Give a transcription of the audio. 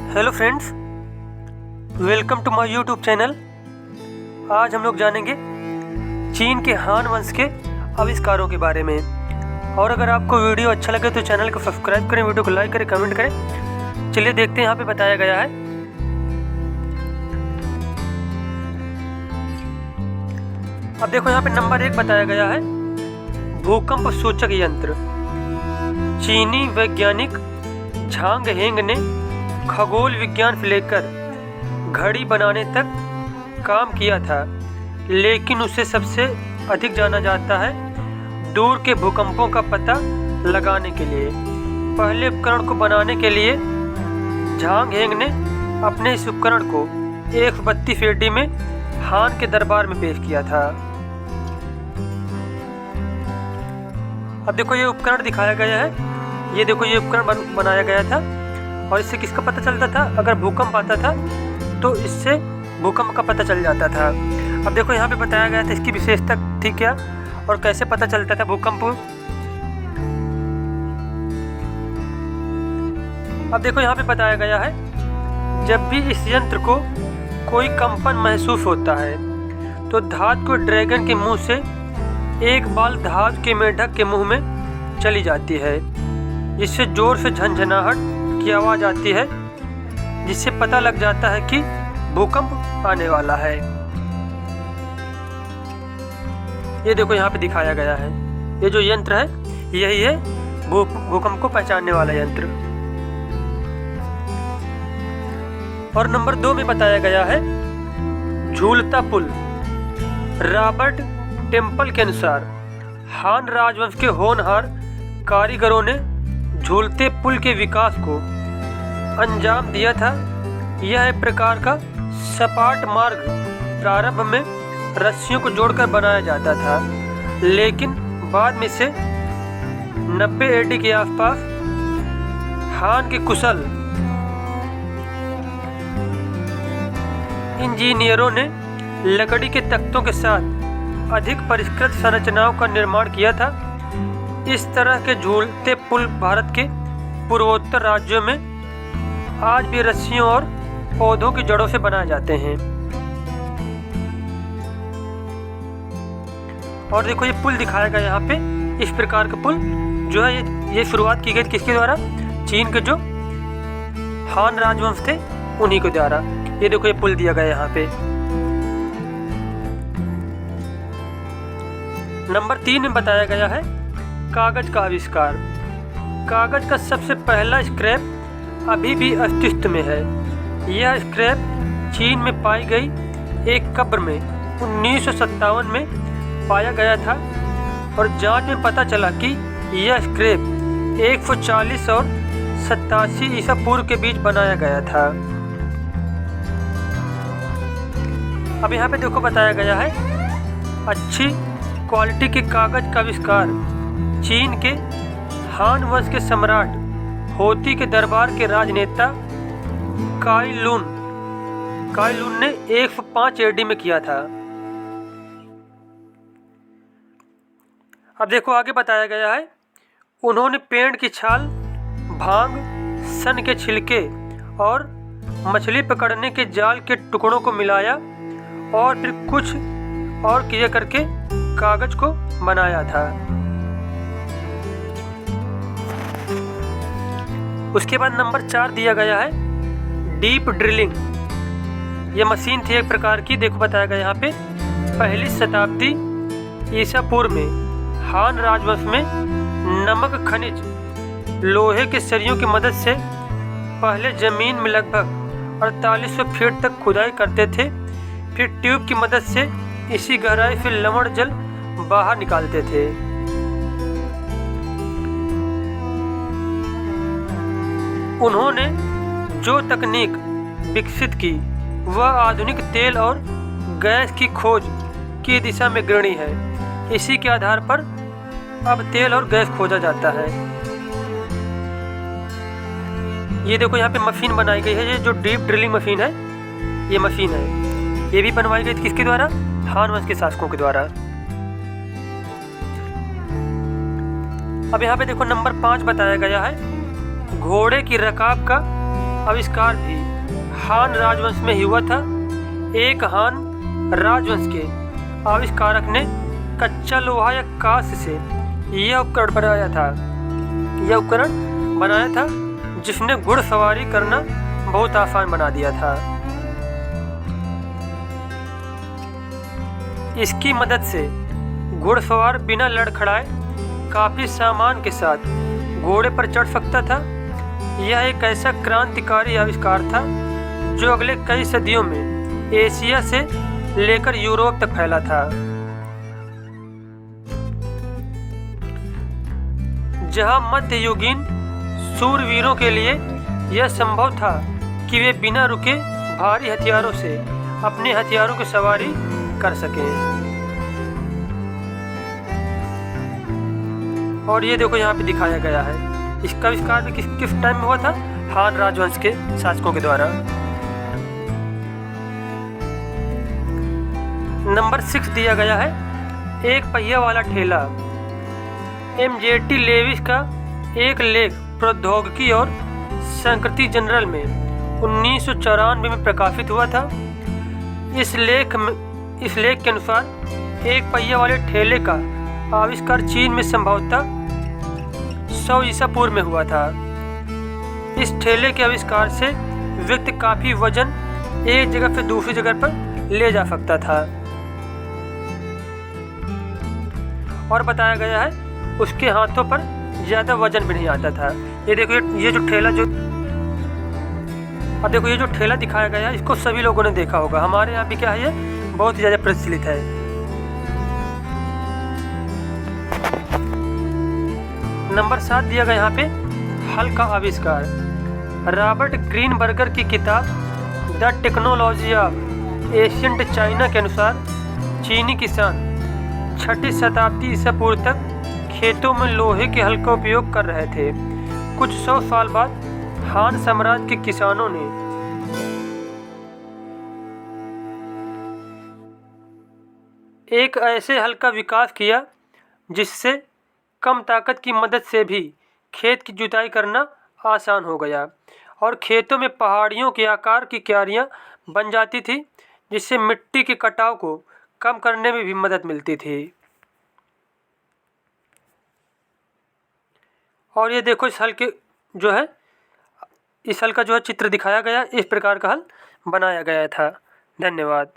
Hello friends, welcome to my YouTube channel. आज हम लोग जानेंगे चीन के हान वंश के आविष्कारों के बारे में। और अगर आपको वीडियो अच्छा लगे तो चैनल को सब्सक्राइब करें, वीडियो को लाइक करें, कमेंट करें। चलिए देखते हैं यहाँ पे बताया गया है। अब देखो यहाँ पे नंबर 1 बताया गया है, भूकंप सूचक यंत्र। चीनी वैज्ञानिक झांग हेंग ने खगोल विज्ञान से लेकर घड़ी बनाने तक काम किया था, लेकिन उसे सबसे अधिक जाना जाता है दूर के भूकंपों का पता लगाने के लिए। पहले उपकरण को बनाने के लिए झांग हेंग ने अपने इस उपकरण को 132 एडी में हान के दरबार में पेश किया था। अब देखो ये उपकरण दिखाया गया है। ये देखो ये उपकरण बनाया गया था और इससे किसका पता चलता था? अगर भूकंप आता था तो इससे भूकंप का पता चल जाता था। अब देखो यहाँ पे बताया गया था इसकी विशेषता थी क्या और कैसे पता चलता था भूकंप। अब देखो यहाँ पे बताया गया है, जब भी इस यंत्र को कोई कंपन महसूस होता है तो धातु को ड्रैगन के मुंह से एक बाल धातु के मेढक के मुंह में चली जाती है, जिससे जोर से झंझनाहट की आवाज़ आती है, जिससे पता लग जाता है कि भूकंप आने वाला है। ये देखो यहाँ पे दिखाया गया है, ये जो यंत्र है यही है भूकंप को पहचानने वाला यंत्र। और नंबर 2 में बताया गया है, झूलता पुल। रॉबर्ट टेम्पल के अनुसार हान राजवंश के होनहार कारीगरों ने झूलते पुल के विकास को अंजाम दिया था। यह एक प्रकार का सपाट मार्ग प्रारंभ में रस्सियों को जोड़कर बनाया जाता था, लेकिन बाद में से 90 एडी के आसपास हान के कुशल इंजीनियरों ने लकड़ी के तख्तों के साथ अधिक परिष्कृत संरचनाओं का निर्माण किया था। इस तरह के झूलते पुल भारत के पूर्वोत्तर राज्यों में आज भी रस्सियों और पौधों की जड़ों से बनाए जाते हैं। और देखो ये पुल दिखाया गया यहाँ पे, इस प्रकार का पुल जो है ये शुरुआत की गई किसके द्वारा? चीन के जो हान राजवंश थे उन्हीं के द्वारा। ये देखो ये पुल दिया गया यहाँ पे। नंबर 3 में बताया गया है, कागज का आविष्कार। कागज का सबसे पहला स्क्रैप अभी भी अस्तित्व में है। यह स्क्रैप चीन में पाई गई एक कब्र में 1957 में पाया गया था और जांच में पता चला कि यह स्क्रैप 140 और 87 ईसा पूर्व के बीच बनाया गया था। अब यहाँ पे देखो बताया गया है, अच्छी क्वालिटी के कागज का आविष्कार चीन के हान वंश के सम्राट होती के दरबार के राजनेता काई लुन ने 105 एडी में किया था। अब देखो आगे बताया गया है, उन्होंने पेड़ की छाल, भांग, सन के छिलके और मछली पकड़ने के जाल के टुकड़ों को मिलाया और फिर कुछ और क्रिया करके कागज को बनाया था। उसके बाद नंबर 4 दिया गया है, डीप ड्रिलिंग। यह मशीन थी एक प्रकार की। देखो बताया गया यहाँ पे, पहली शताब्दी ईसा पूर्व में हान राजवंश में नमक खनिज लोहे के सरियों की मदद से पहले जमीन में लगभग 4800 फीट तक खुदाई करते थे, फिर ट्यूब की मदद से इसी गहराई से लवण जल बाहर निकालते थे। उन्होंने जो तकनीक विकसित की वह आधुनिक तेल और गैस की खोज की दिशा में अग्रणी है। इसी के आधार पर अब तेल और गैस खोजा जाता है। ये देखो यहाँ पे मशीन बनाई गई है, ये जो डीप ड्रिलिंग मशीन है, ये मशीन है। ये भी बनवाई गई थी किसके द्वारा? हान वंश के शासकों के द्वारा। अब यहाँ पे देखो नंबर 5 बताया गया है, घोड़े की रकाब का आविष्कार भी हान राजवंश में ही हुआ था। एक हान राजवंश के आविष्कारक ने कच्चा लोहा या कांस्य से यह उपकरण बनाया था जिसने घुड़सवारी करना बहुत आसान बना दिया था। इसकी मदद से घुड़सवार बिना लड़खड़ाए काफी सामान के साथ घोड़े पर चढ़ सकता था। यह एक ऐसा क्रांतिकारी आविष्कार था जो अगले कई सदियों में एशिया से लेकर यूरोप तक फैला था। जहां मध्ययुगीन शूरवीरों के लिए यह संभव था कि वे बिना रुके भारी हथियारों से अपने हथियारों की सवारी कर सकें। और ये देखो यहाँ पे दिखाया गया है। इसका आविष्कार भी किस टाइम में हुआ था? हान राजवंश के शासकों के द्वारा। नंबर 6 दिया गया है एक पहिया वाला ठेला। MJT लेविस का एक लेख प्रौद्योगिकी और संस्कृति जनरल में 1994 में प्रकाशित हुआ था। इस लेख के अनुसार एक पहिया वाले ठेले का आविष्कार चीन में संभवतः 100 ईसा पूर्व में हुआ था। इस ठेले के आविष्कार से व्यक्ति काफी वजन एक जगह से दूसरी जगह पर ले जा सकता था। और बताया गया है उसके हाथों पर ज्यादा वजन भी नहीं आता था। ये देखो ये जो ठेला दिखाया गया है इसको सभी लोगों ने देखा होगा। हमारे यहाँ भी क्या है, ये बहुत ही ज्यादा प्रचलित है। नंबर 7 दिया गया यहाँ पे हल का आविष्कार। रॉबर्ट ग्रीनबर्गर की किताब the technology of ancient China के अनुसार चीनी किसान 6वीं शताब्दी ईसा पूर्व तक खेतों में लोहे के हल का उपयोग कर रहे थे। कुछ 100 साल बाद हान साम्राज्य के किसानों ने एक ऐसे हल का विकास किया जिससे कम ताकत की मदद से भी खेत की जुताई करना आसान हो गया और खेतों में पहाड़ियों के आकार की क्यारियां बन जाती थी, जिससे मिट्टी के कटाव को कम करने में भी मदद मिलती थी। और ये देखो इस हल का जो है चित्र दिखाया गया, इस प्रकार का हल बनाया गया था। धन्यवाद।